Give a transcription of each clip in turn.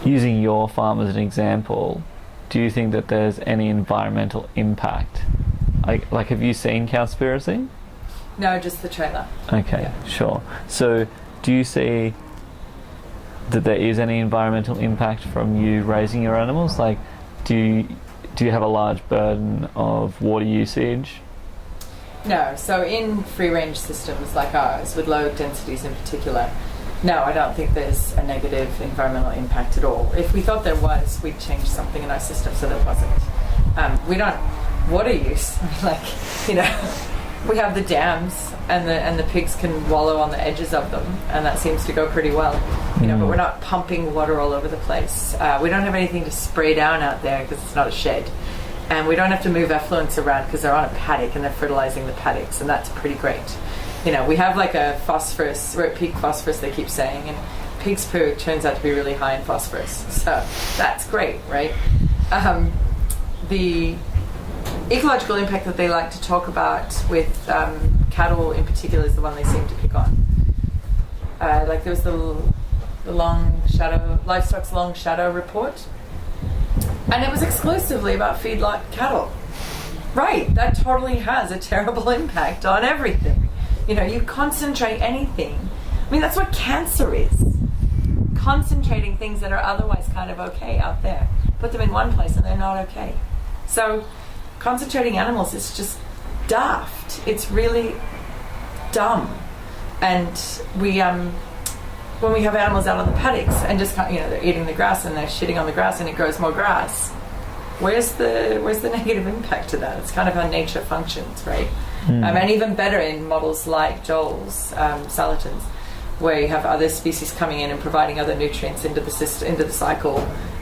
using your farm as an example, do you think that there's any environmental impact? Like have you seen Cowspiracy? No, just the trailer. Okay, yeah. Sure. So do you see that there is any environmental impact from you raising your animals? Like, do you have a large burden of water usage? No, so in free-range systems like ours, with low densities in particular, no, I don't think there's a negative environmental impact at all. If we thought there was, we'd change something in our system so there wasn't. We don't water use. We have the dams, and the pigs can wallow on the edges of them, and that seems to go pretty well. But we're not pumping water all over the place. We don't have anything to spray down out there because it's not a shed. And we don't have to move effluents around because they're on a paddock and they're fertilizing the paddocks, and that's pretty great. We have like a phosphorus, we're at peak phosphorus, they keep saying, and pig's poo turns out to be really high in phosphorus. So that's great, right? The ecological impact that they like to talk about with cattle in particular is the one they seem to pick on. Like there was the livestock's long shadow report, and it was exclusively about feedlot cattle. Right, that totally has a terrible impact on everything. You concentrate anything. I mean, that's what cancer is. Concentrating things that are otherwise kind of okay out there. Put them in one place and they're not okay. So concentrating animals is just daft. It's really dumb. And we, when we have animals out on the paddocks and just, they're eating the grass and they're shitting on the grass and it grows more grass, where's the negative impact to that? It's kind of how nature functions, right? And even better in models like Joel's, Salatin's, where you have other species coming in and providing other nutrients into the system, into the cycle,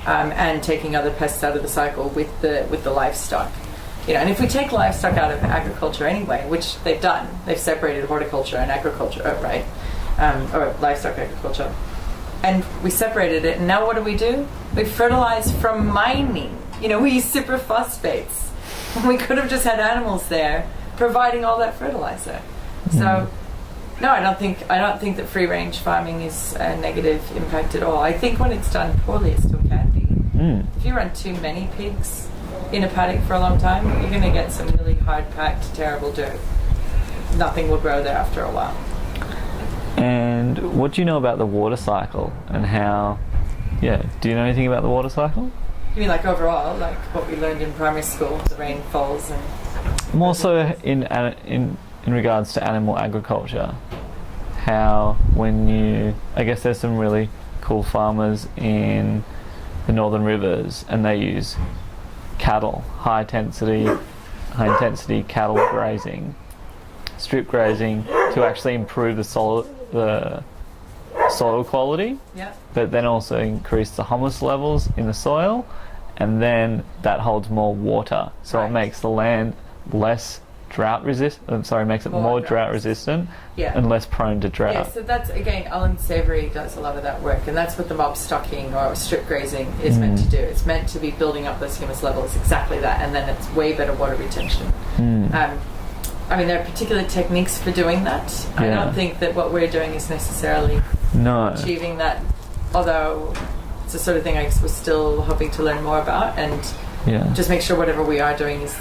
and taking other pests out of the cycle with the livestock. And if we take livestock out of agriculture anyway, which they've done, they've separated horticulture and agriculture, right? Or livestock agriculture. And we separated it, and now what do? We fertilize from mining. We use superphosphates. We could have just had animals there providing all that fertilizer. So, no, I don't think that free range farming is a negative impact at all. I think when it's done poorly, it still can be. If you run too many pigs in a paddock for a long time, you're going to get some really hard-packed, terrible dirt. Nothing will grow there after a while. And what do you know about the water cycle and how? Yeah, do you know anything about the water cycle? You mean like overall, like what we learned in primary school, the rain falls and... More so in regards to animal agriculture, how I guess there's some really cool farmers in the northern rivers and they use cattle, high intensity cattle grazing, strip grazing to actually improve the soil quality, but then also increase the humus levels in the soil, and then that holds more water, so it makes the land less makes it more drought resistant and less prone to drought. Yeah, so that's, again, Alan Savory does a lot of that work, and that's what the mob stocking or strip grazing is meant to do. It's meant to be building up those humus levels, exactly that, and then it's way better water retention. There are particular techniques for doing that. I don't think that what we're doing is necessarily achieving that, although it's the sort of thing I guess we're still hoping to learn more about and just make sure whatever we are doing is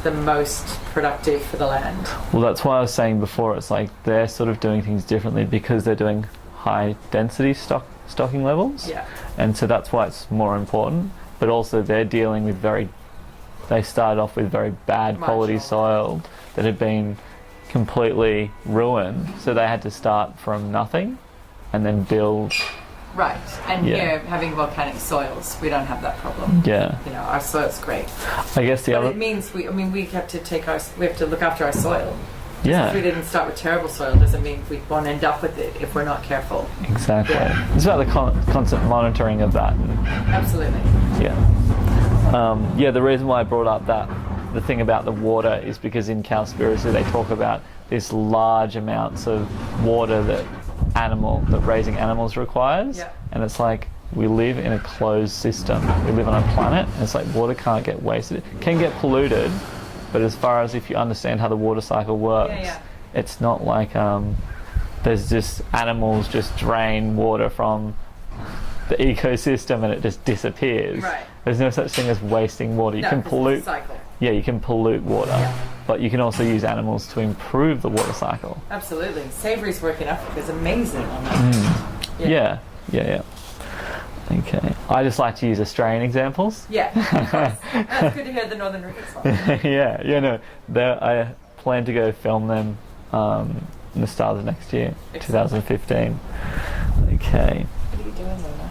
the most productive for the land. Well, that's why I was saying before, it's like they're sort of doing things differently because they're doing high density stocking levels, and so that's why it's more important, but also they're dealing with they started off with very bad quality soil that had been completely ruined, so they had to start from nothing and then build. Right, and here, having volcanic soils, we don't have that problem. Our soil's great. I guess it means we have to look after our soil. Yeah. If we didn't start with terrible soil, doesn't mean we won't end up with it if we're not careful. Exactly. It's about the constant monitoring of that. Absolutely. The reason why I brought up the thing about the water is because in Cowspiracy they talk about this large amounts of water that raising animals requires, and it's like we live in a closed system. We live on a planet, and it's like water can't get wasted. It can get polluted, but as far as if you understand how the water cycle works, it's not like there's just animals just drain water from the ecosystem and it just disappears. Right. There's no such thing as wasting water. You can 'cause it's a pollute. cycle. Yeah, you can pollute water, but you can also use animals to improve the water cycle. Absolutely. Savory's work in Africa is amazing on that. Yeah. Okay. I just like to use Australian examples. Yeah, of course. That's good to hear the Northern Rivers one. I plan to go film them in the start of next year, Excellent. 2015. Okay. What are you doing, Luna?